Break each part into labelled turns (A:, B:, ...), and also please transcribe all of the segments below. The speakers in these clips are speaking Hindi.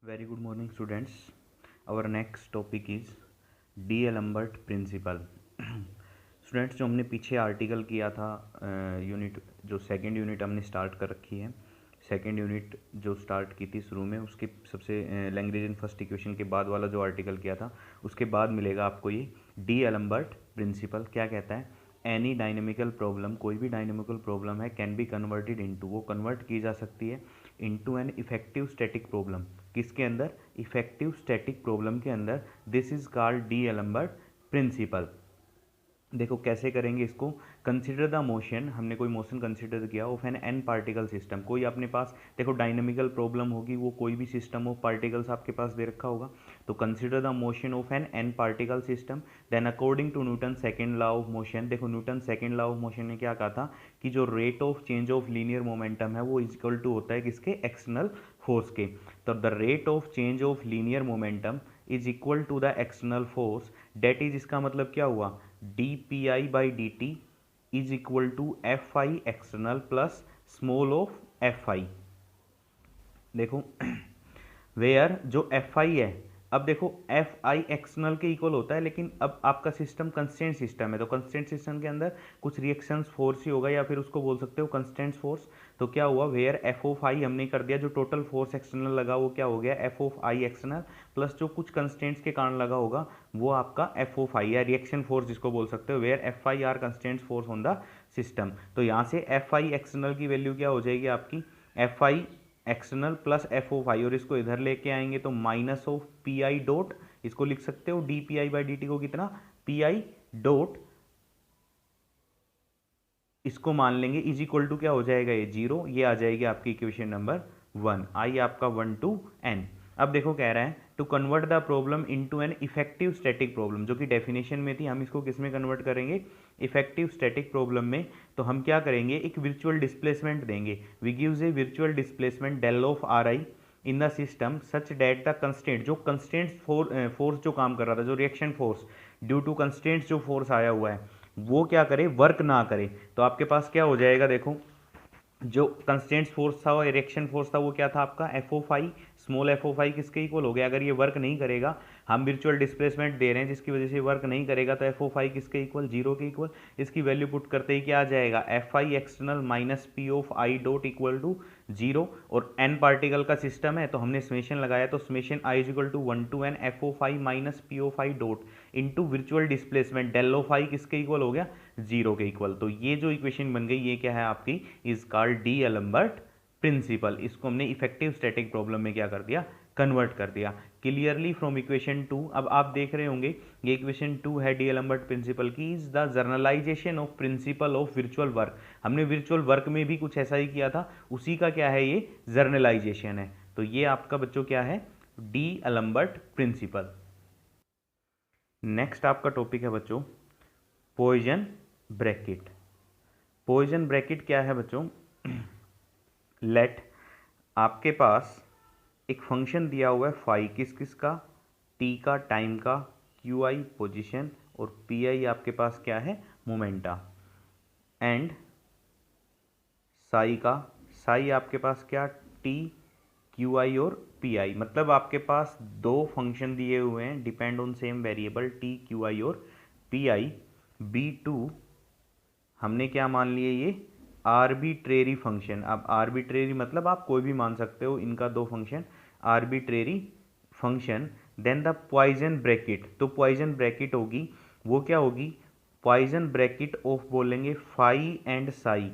A: Very good morning, students. Our next topic is D'Alembert principle. Students, जो हमने पीछे आर्टिकल किया था, यूनिट जो सेकंड यूनिट हमने स्टार्ट कर रखी है, सेकंड यूनिट जो स्टार्ट की थी शुरू में, उसके सबसे लैग्रेंज फर्स्ट इक्वेशन के बाद वाला जो आर्टिकल किया था, उसके बाद मिलेगा आपको ये D'Alembert प्रिंसिपल. क्या कहता है? एनी डायनेमिकल प्रॉब्लम, कोई भी डायनेमिकल प्रॉब्लम है, कैन बी कन्वर्टेड इनटू, वो कन्वर्ट की जा सकती है into an effective static problem. किसके अंदर? इफेक्टिव स्टैटिक प्रॉब्लम के अंदर. This is called D'Alembert principle. देखो कैसे करेंगे इसको. कंसिडर द मोशन, हमने कोई मोशन कंसिडर किया of an N particle system. कोई अपने पास देखो डायनेमिकल प्रॉब्लम होगी, वो कोई भी सिस्टम ऑफ पार्टिकल्स आपके पास दे रखा होगा. तो consider the motion of an N particle system, then according to Newton second law of motion. देखो Newton second law of motion ने क्या कहा था कि जो rate of change of linear momentum है वो इक्वल टू होता है किसके? एक्सटर्नल फोर्स के. तो the rate of change of linear momentum is equal to the external force. That is, इसका मतलब क्या हुआ? dpi by D T is equal to F I external plus small of F I. देखो वेयर जो एफ आई है, अब देखो एफ आई एक्सटर्नल के इक्वल होता है, लेकिन अब आपका सिस्टम कंस्टेंट सिस्टम है, तो कंस्टेंट सिस्टम के अंदर कुछ रिएक्शंस फोर्स ही होगा, या फिर उसको बोल सकते हो कंस्टेंट फोर्स. तो क्या हुआ? वेयर एफ ऑफ आई हमने कर दिया, जो टोटल फोर्स एक्सटर्नल लगा वो क्या हो गया? F of I external plus जो कुछ कंस्टेंट्स के कारण लगा होगा वो आपका एफ ऑफ आई, या रिएक्शन फोर्स जिसको बोल सकते हो. Where F I are constant force on the system. तो यहाँ से एफ आई एक्सटर्नल की वैल्यू क्या हो जाएगी आपकी? F I external plus F of I, और इसको इधर लेके आएंगे तो minus of P I dot, इसको लिख सकते हो D P I by D T को कितना? पी आई डॉट, इसको मान लेंगे इज इक्वल टू क्या हो जाएगा? ये जीरो. ये आ जाएगी आपकी इक्वेशन नंबर 1. आई आपका 1 to n. अब देखो कह रहा है to convert the problem into an effective static problem, जो कि डेफिनेशन में थी. हम इसको किस में कन्वर्ट करेंगे? इफेक्टिव स्टैटिक प्रॉब्लम में. तो हम क्या करेंगे? एक वर्चुअल डिस्प्लेसमेंट देंगे. We gives a virtual displacement del of R I in the system such that the constant, जो कंस्टेंट फोर्स जो काम कर रहा था, जो reaction force due to constants जो फोर्स आया हुआ है, वो क्या करे? वर्क ना करे. तो आपके पास क्या हो जाएगा? देखो जो कंस्टेंट फोर्स था, वो इरेक्शन फोर्स था, वो क्या था आपका? F of I, small F of I किसके इक्वल हो गया? अगर ये वर्क नहीं करेगा, हम वर्चुअल डिस्प्लेसमेंट दे रहे हैं जिसकी वजह से वर्क नहीं करेगा, तो एफ ऑफ आई किसके इक्वल? जीरो के इक्वल. इसकी वैल्यू पुट करते ही क्या आ जाएगा? F I external minus P of I dot equal to zero. और एन पार्टिकल का सिस्टम है तो हमने समेशन लगाया, तो summation I is equal to 1 to n F of I minus P of I dot into virtual displacement del of I किसके इक्वल हो गया? जीरो के इक्वल. तो ये जो इक्वेशन बन गई ये क्या है आपकी? Is called D'Alembert principle. इसको हमने इफेक्टिव स्टैटिक प्रॉब्लम में क्या कर दिया? कन्वर्ट कर दिया. Clearly from equation 2. अब आप देख रहे होंगे ये इक्वेशन 2 है D'Alembert प्रिंसिपल की. Is the journalisation of principle of virtual work. हमने वर्चुअल वर्क में भी कुछ ऐसा ही किया था, उसी का क्या है? ये जर्नलाइजेशन है. तो ये आपका बच्चों क्या है? D'Alembert principal. नेक्स्ट आपका टॉपिक है बच्चों पॉइजन ब्रैकेट. पॉइजन ब्रैकेट क्या है बच्चों? लेट आपके पास एक फंक्शन दिया हुआ है फाई, किस किस का? टी का, टाइम का, क्यू आई पोजिशन, और पी आई आपके पास क्या है? मोमेंटा. एंड साई का, साई आपके पास क्या? टी, क्यू आई और पी आई. मतलब आपके पास दो फंक्शन दिए हुए हैं depend on same variable T, q आई और पी आई. बी टू हमने क्या मान लिए? ये आर्बिट्रेरी फंक्शन. अब आर्बिट्रेरी मतलब आप कोई भी मान सकते हो, इनका दो function arbitrary function. Then the Poisson bracket. तो पॉइजन ब्रैकेट होगी वो क्या होगी? पॉइजन ब्रैकेट ऑफ बोलेंगे फाई एंड साई.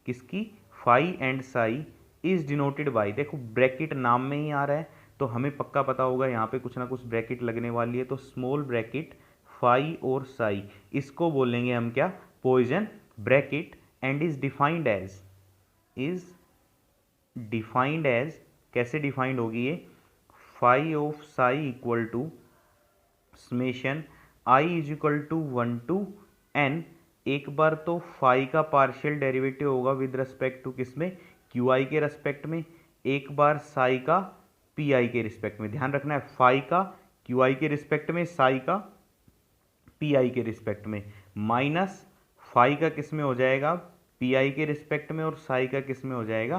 A: किसकी? Phi and psi is denoted by. देखो ब्रैकेट नाम में ही आ रहा है तो हमें पक्का पता होगा यहाँ पे कुछ ना कुछ ब्रैकेट लगने वाली है. तो स्मॉल ब्रैकेट फाई और साई, इसको बोलेंगे हम क्या? Poisson bracket. And is defined as कैसे डिफाइंड होगी ये? Phi of psi equal to summation I is equal to 1 to n. एक बार तो फाई का पार्शियल डेरिवेटिव होगा विद रिस्पेक्ट टू किसमें? क्यू आई के रिस्पेक्ट में. एक बार साई का पी आई के रिस्पेक्ट में. ध्यान रखना है फाई का क्यू आई के रिस्पेक्ट में, साई का पी आई के रिस्पेक्ट में. माइनस फाई का किस में हो जाएगा? पी आई के रिस्पेक्ट में, और साई का किस में हो जाएगा?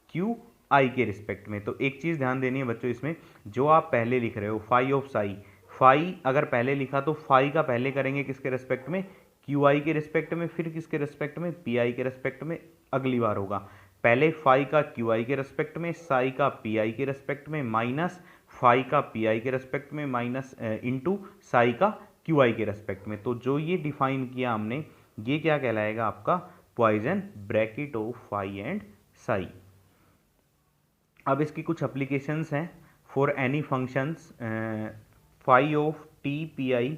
A: क्यू आई के रिस्पेक्ट में। तो एक चीज़ ध्यान देनी है बच्चों इसमें, जो आप पहले लिख रहे हो फाई ऑफ साई, फाई अगर पहले लिखा तो फाई का पहले करेंगे किसके रिस्पेक्ट में, क्यू आई के रिस्पेक्ट में, फिर किसके रिस्पेक्ट में, पी आई के रिस्पेक्ट में अगली बार होगा। पहले फाई का क्यू आई के रिस्पेक्ट में, साई का पी आई के रिस्पेक्ट में, माइनस फाई का पी आई के रिस्पेक्ट में, माइनस इंटू साई का क्यू आई के रिस्पेक्ट में। तो जो ये डिफाइन किया हमने, ये क्या कहलाएगा आपका, Poisson bracket of phi and psi. अब इसकी कुछ एप्लीकेशंस हैं। For any functions phi of t p i,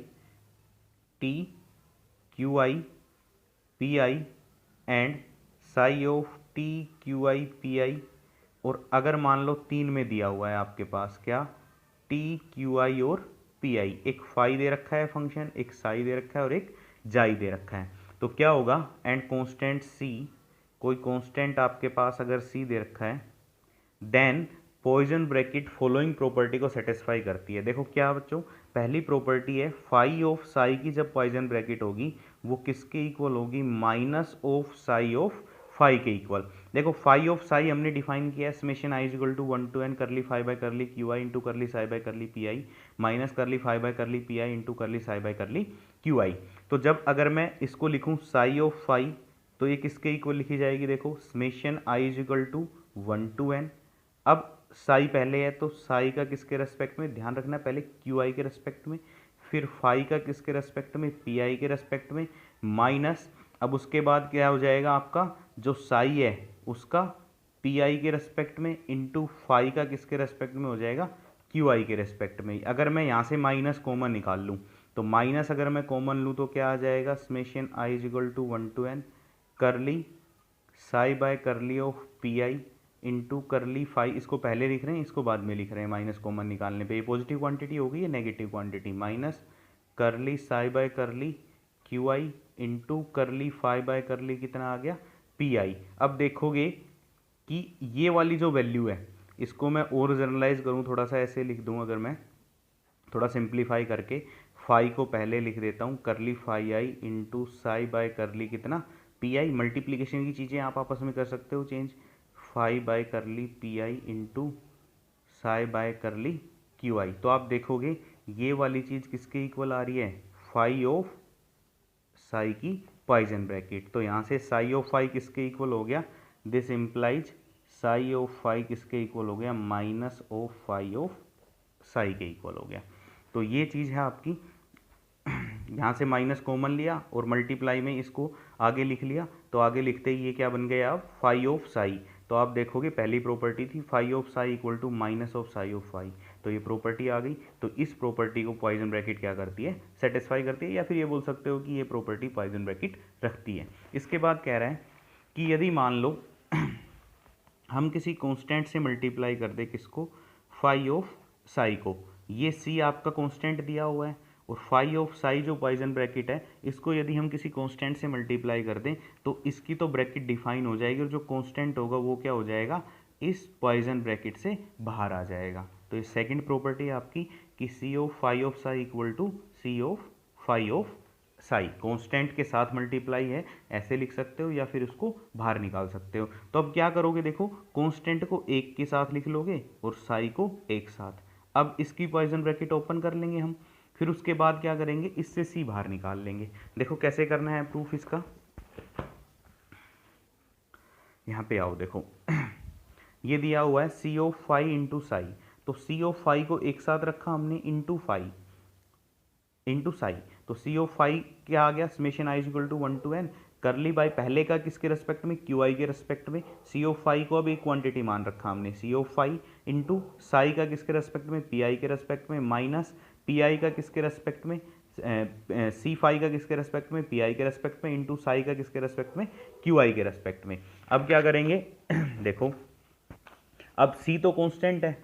A: t q i p i and psi of t q i p i, और अगर मान लो तीन में दिया हुआ है आपके पास क्या, टी क्यू आई और पी आई, एक फाई दे रखा है फंक्शन, एक साई दे रखा है और एक जाई दे रखा है, तो क्या होगा, एंड कांस्टेंट सी, कोई कांस्टेंट आपके पास अगर सी दे रखा है, then Poisson bracket following property को सेटिस्फाई करती है। देखो क्या बच्चों, पहली प्रॉपर्टी है फाई ऑफ साई की जब पॉइजन ब्रैकेट होगी वो किसके इक्वल होगी, minus of psi of phi के इक्वल। देखो फाई ऑफ साई हमने डिफाइन किया है, summation I is equal to 1 to n curly phi by curly Q I into curly psi by curly P I, minus curly phi by curly P I into curly psi by curly Q I. तो जब अगर मैं इसको लिखूं साई ऑफ फाई, तो ये किसके इक्वल लिखी जाएगी, देखो summation I is equal to 1 to n। अब साई पहले है तो साई का किसके रेस्पेक्ट में, ध्यान रखना पहले क्यू आई के रेस्पेक्ट में, फिर फाई का किसके रेस्पेक्ट में, पी आई के रेस्पेक्ट में, माइनस अब उसके बाद क्या हो जाएगा आपका, जो साई है उसका पी आई के रेस्पेक्ट में, इंटू फाई का किसके रेस्पेक्ट में हो जाएगा, क्यू आई के रेस्पेक्ट में। अगर मैं यहाँ से माइनस कॉमन निकाल लूँ, तो माइनस अगर मैं कॉमन लूँ तो क्या आ जाएगा, summation I is equal to 1 to n curly psi by curly of P I into curly phi, इसको पहले लिख रहे हैं इसको बाद में लिख रहे हैं, माइनस कॉमन निकालने पे ये पॉजिटिव क्वांटिटी होगी या नेगेटिव क्वांटिटी, माइनस करली psi by curly Q I into curly phi by curly कितना आ गया, पी आई। अब देखोगे कि ये वाली जो वैल्यू है इसको मैं और जनरलाइज करूँ, थोड़ा सा ऐसे लिख दूँ, अगर मैं थोड़ा सिंप्लीफाई करके फाई को पहले लिख देता हूँ, curly phi i into psi by curly कितना, पी आई। मल्टीप्लीकेशन की चीज़ें आप आपस में कर सकते हो change, phi by curly P I into psi by curly Q I. तो आप देखोगे ये वाली चीज़ किसके इक्वल आ रही है, फाई ऑफ साई की पॉइजन ब्रैकेट। तो यहाँ से साई ऑफ फाई किसके इक्वल हो गया, this implies psi of phi किसके इक्वल हो गया, minus of phi of psi के इक्वल हो गया। तो ये चीज़ है आपकी, यहाँ से माइनस कॉमन लिया और मल्टीप्लाई में इसको आगे लिख लिया, तो आगे लिखते ही ये क्या बन गया अब, फाई ऑफ साई। तो आप देखोगे पहली प्रॉपर्टी थी phi of psi equal to minus of psi of phi, तो ये प्रॉपर्टी आ गई। तो इस प्रॉपर्टी को पॉइजन ब्रैकेट क्या करती है, सेटिस्फाई करती है, या फिर ये बोल सकते हो कि ये प्रॉपर्टी पॉइजन ब्रैकेट रखती है। इसके बाद कह रहा है कि यदि मान लो हम किसी कांस्टेंट से मल्टीप्लाई कर दे किसको, फाई ऑफ साई को, ये सी आपका कांस्टेंट दिया हुआ है, और फाई ऑफ साई जो पॉइजन ब्रैकेट है इसको यदि हम किसी कांस्टेंट से मल्टीप्लाई कर दें तो इसकी तो ब्रैकेट डिफाइन हो जाएगी, और जो कांस्टेंट होगा वो क्या हो जाएगा, इस पॉइजन ब्रैकेट से बाहर आ जाएगा। तो ये सेकंड प्रॉपर्टी है आपकी कि C of phi of psi equal to C of phi of psi, constant के साथ मल्टीप्लाई है, ऐसे लिख सकते हो या फिर उसको बाहर निकाल सकते हो। तो अब क्या करोगे, देखो कांस्टेंट को एक के साथ लिख लोगे और साई को एक साथ। अब इसकी पॉइजन ब्रैकेट ओपन कर लेंगे हम, फिर उसके बाद क्या करेंगे, इससे सी बाहर निकाल लेंगे। देखो कैसे करना है प्रूफ इसका, यहाँ पे आओ, देखो ये दिया हुआ है सी ऑफ फाई इंटू साई, तो सी ऑफ फाई को एक साथ रखा हमने इंटू फाई इंटू साई, तो सी ऑफ फाई क्या आ गया, summation i equal to 1 to n curly by पहले का किसके रेस्पेक्ट में, क्यू आई के रेस्पेक्ट में, सी ऑफ फाई को अब एक क्वांटिटी मान रखा हमने, सी ऑफ फाई इंटू साई का किसके रेस्पेक्ट में, पी आई के रेस्पेक्ट में, माइनस पी आई का किसके रेस्पेक्ट में, सी फाई का किसके रेस्पेक्ट में, पी आई के रेस्पेक्ट में, इंटू साई का किसके रेस्पेक्ट में, क्यू आई के रेस्पेक्ट में। अब क्या करेंगे देखो अब सी तो कांस्टेंट है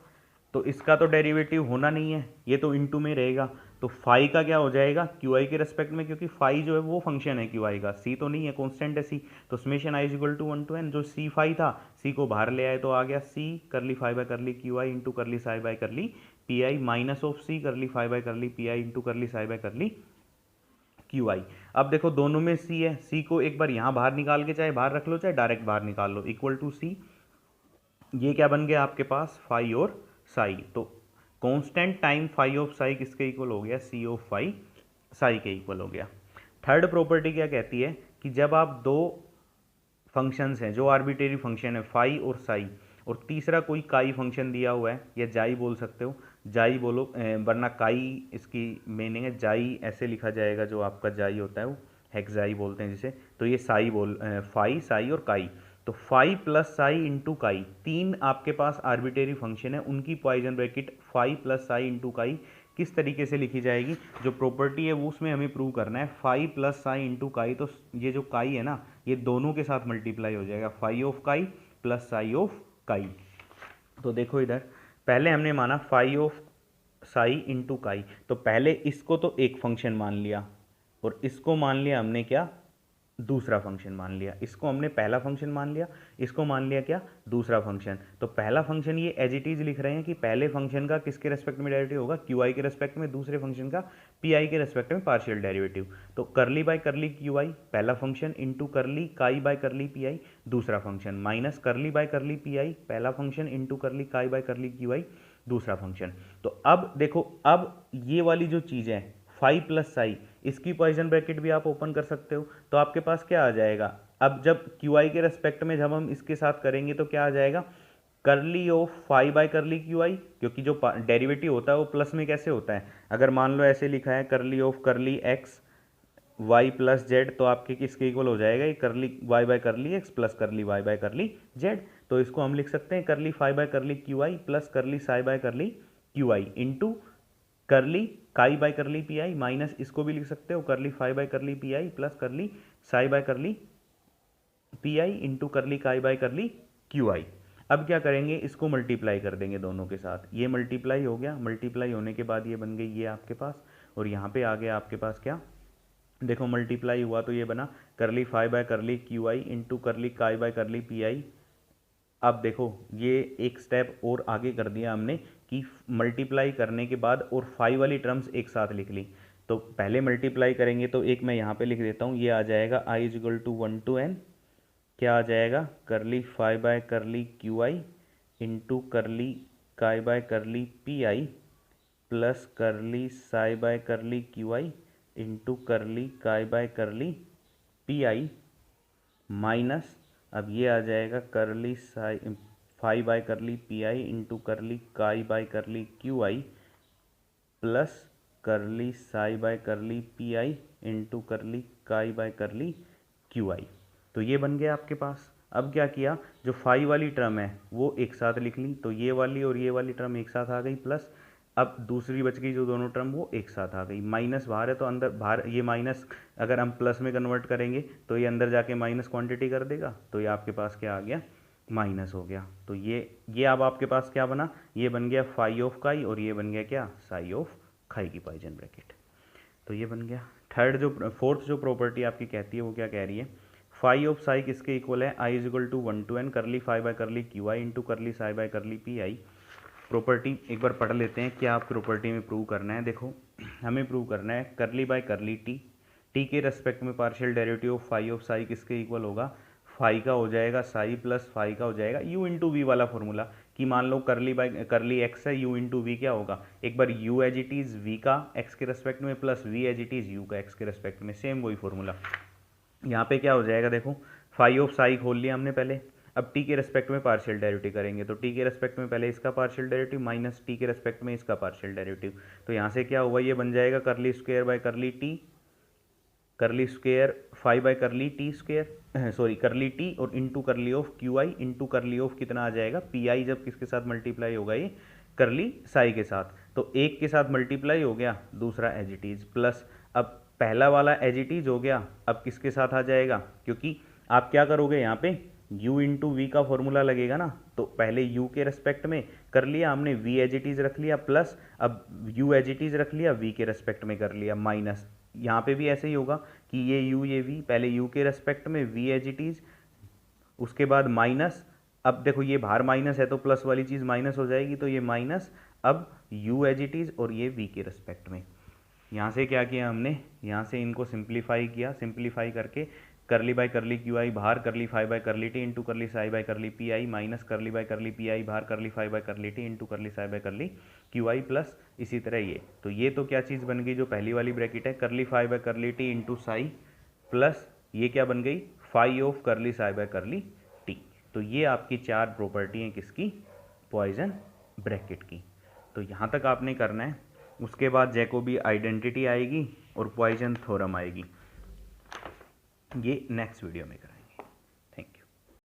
A: तो इसका तो डेरिवेटिव होना नहीं है, ये तो इनटू में रहेगा, तो फाई का क्या हो जाएगा, क्यू आई के रेस्पेक्ट में, क्योंकि फाई जो है वो फंक्शन है क्यू आई का, सी तो नहीं है, कांस्टेंट है सी। तो summation i equal to 1 to n, जो सी फाई था सी को बाहर ले आए तो आ गया C curly phi by curly Q I into curly psi by curly P I, minus of C curly phi by curly P I into curly psi by curly Q I. अब देखो दोनों में सी है, सी को एक बार यहाँ बाहर निकाल के चाहे बाहर रख लो चाहे डायरेक्ट बाहर निकाल लो, इक्वल टू सी ये क्या बन गया आपके पास, फाई और साई। तो constant time phi of psi किसके इक्वल हो गया, सी ऑफ फाई साई के इक्वल हो गया। थर्ड प्रॉपर्टी क्या कहती है कि जब आप दो फंक्शंस हैं जो आर्बिट्रेरी फंक्शन है फाई और साई, और तीसरा कोई काई फंक्शन दिया हुआ है, या जाई बोल सकते हो, जाई बोलो, वरना काई इसकी मीनिंग है, जाई ऐसे लिखा जाएगा, जो आपका जाई होता है वो हेक्साई बोलते हैं जिसे। तो ये साई फाई साई और काई, तो फाई प्लस साई इंटू काई, तीन आपके पास आर्बिट्रेरी फंक्शन है, उनकी Poisson bracket phi plus psi into chi किस तरीके से लिखी जाएगी, जो प्रॉपर्टी है वो उसमें हमें प्रूव करना है। फाई प्लस साई इंटू काई, तो ये जो काई है ना, ये दोनों के साथ मल्टीप्लाई हो जाएगा, फाई ऑफ काई प्लस साई ऑफ काई। तो देखो इधर, पहले हमने माना फाई ऑफ साई इंटू काई, तो पहले इसको तो एक फंक्शन मान लिया, और इसको मान लिया हमने क्या, दूसरा फंक्शन मान लिया। इसको हमने पहला फंक्शन मान लिया, इसको मान लिया क्या, दूसरा फंक्शन। तो पहला फंक्शन ये एज इट इज लिख रहे हैं कि पहले फंक्शन का किसके रेस्पेक्ट में डेरिवेटिव होगा, क्यू आई के रेस्पेक्ट में, दूसरे फंक्शन का पी आई के रेस्पेक्ट में पार्शियल डेरिवेटिव। तो करली बाय करली क्यू आई पहला function, into curly chi by curly P I दूसरा function, minus curly by curly P I पहला function, into curly chi by curly Q I दूसरा फंक्शन। तो अब देखो, अब ये वाली जो चीज़ है फाई प्लस साई, इसकी पॉइजन ब्रैकेट भी आप ओपन कर सकते हो। तो आपके पास क्या आ जाएगा, अब जब क्यू आई के रेस्पेक्ट में जब हम इसके साथ करेंगे तो क्या आ जाएगा, curly of phi by curly Q i, क्योंकि जो डेरिवेटिव होता है वो प्लस में कैसे होता है, अगर मान लो ऐसे लिखा है करली ऑफ करली एक्स वाई प्लस जेड, तो आपके किसके इक्वल हो जाएगा, ये curly y by curly x plus curly y by curly z. तो इसको हम लिख सकते हैं curly phi by curly Q i plus curly psi by curly Q I into curly chi by curly P I, minus इसको भी लिख सकते हो curly phi by curly P I plus curly psi by curly P I into curly chi by curly Q I. अब क्या करेंगे, इसको मल्टीप्लाई कर देंगे दोनों के साथ, ये मल्टीप्लाई हो गया, मल्टीप्लाई होने के बाद ये बन गई ये आपके पास, और यहाँ पे आ गया आपके पास क्या, देखो मल्टीप्लाई हुआ तो ये बना curly phi by curly Q I into curly chi by curly P I. अब देखो ये एक स्टेप और आगे कर दिया हमने कि मल्टीप्लाई करने के बाद और फाई वाली टर्म्स एक साथ लिख ली। तो पहले मल्टीप्लाई करेंगे तो एक मैं यहाँ पे लिख देता हूँ, ये आ जाएगा I is equal to 1 to n, क्या आ जाएगा curly phi by curly Q I into curly chi by curly P I plus curly psi by curly Q I into curly chi by curly P I minus, अब ये आ जाएगा करली sci fi by curly P I into curly chi by curly Q i plus curly psi by curly P I into curly chi by curly Q I. तो ये बन गया आपके पास। अब क्या किया, जो फाई वाली टर्म है वो एक साथ लिख ली, तो ये वाली और ये वाली टर्म एक साथ आ गई, प्लस अब दूसरी बच गई जो दोनों टर्म वो एक साथ आ गई, माइनस बाहर है तो अंदर बाहर, ये माइनस अगर हम प्लस में कन्वर्ट करेंगे तो ये अंदर जाके माइनस क्वांटिटी कर देगा, तो ये आपके पास क्या आ गया, माइनस हो गया। तो ये अब आपके पास क्या बना, ये बन गया फाई ऑफ काई, और ये बन गया क्या, साई ऑफ खाई की पॉइजन ब्रैकेट। तो ये बन गया। फोर्थ जो प्रॉपर्टी आपकी कहती है वो क्या कह रही है, फाई ऑफ साई किसके इक्वल है, I is equal to 1 to n curly phi by curly Q I into curly psi by curly P I. Property एक बार पढ़ लेते हैं, क्या आप प्रॉपर्टी में प्रूव करना है। देखो हमें प्रूव करना है करली बाय करली टी के रेस्पेक्ट में partial derivative of phi of psi किसके इक्वल होगा, फाई का हो जाएगा साई प्लस फाई का हो जाएगा यू इंटू वी वाला फॉर्मूला, कि मान लो करली बाय करली एक्स है, यू इंटू वी क्या होगा, एक बार u as it is v का एक्स के रेस्पेक्ट में plus v as it is u का एक्स के रेस्पेक्ट में, सेम वही फॉर्मूला। यहाँ पे क्या हो जाएगा, देखो फाई ऑफ साई खोल लिया हमने पहले, अब टी के रेस्पेक्ट में पार्शियल डेरिवेटिव करेंगे, तो टी के रेस्पेक्ट में पहले इसका पार्शियल डेरिवेटिव माइनस टी के रेस्पेक्ट में इसका पार्शियल डेरिवेटिव। तो यहाँ से क्या हुआ, ये बन जाएगा curly square by curly t, curly square phi by curly t square sorry curly t और into curly of q I into curly of कितना आ जाएगा पी आई, जब किसके साथ मल्टीप्लाई होगा ये करली साई के साथ, तो एक के साथ मल्टीप्लाई हो गया, दूसरा एज इट इज प्लस, अब पहला वाला एज इट इज हो गया, अब किसके साथ आ जाएगा, क्योंकि आप क्या करोगे यहाँ पे u इंटू वी का फॉर्मूला लगेगा ना, तो पहले u के रेस्पेक्ट में कर लिया हमने, v एज इट इज रख लिया प्लस, अब u एज इट इज रख लिया, v के रेस्पेक्ट में कर लिया माइनस, यहाँ पे भी ऐसे ही होगा कि ये u ये v, पहले u के रेस्पेक्ट में v एज इट इज, उसके बाद माइनस, अब देखो ये बाहर माइनस है तो प्लस वाली चीज़ माइनस हो जाएगी, तो ये माइनस, अब u एज इट इज और ये v के रेस्पेक्ट में। यहाँ से क्या किया हमने, यहाँ से इनको सिंप्लीफाई किया, सिंप्लीफाई करके करली by curly Q i bar curly phi by curly t into curly psi by curly P I minus curly by curly P i bar curly phi by curly t into curly psi by curly Q i plus इसी तरह ये। तो ये तो क्या चीज़ बन गई, जो पहली वाली ब्रैकेट है curly phi by curly t into psi plus ये क्या बन गई, फाई ऑफ करली साई बाय करली टी। तो ये आपकी चार प्रॉपर्टी हैं किसकी, पॉइजन ब्रैकेट की। तो यहाँ तक आपने करना है। उसके बाद जैकोबी आइडेंटिटी आएगी और पॉइजन थ्योरम आएगी, ये नेक्स्ट वीडियो में करें।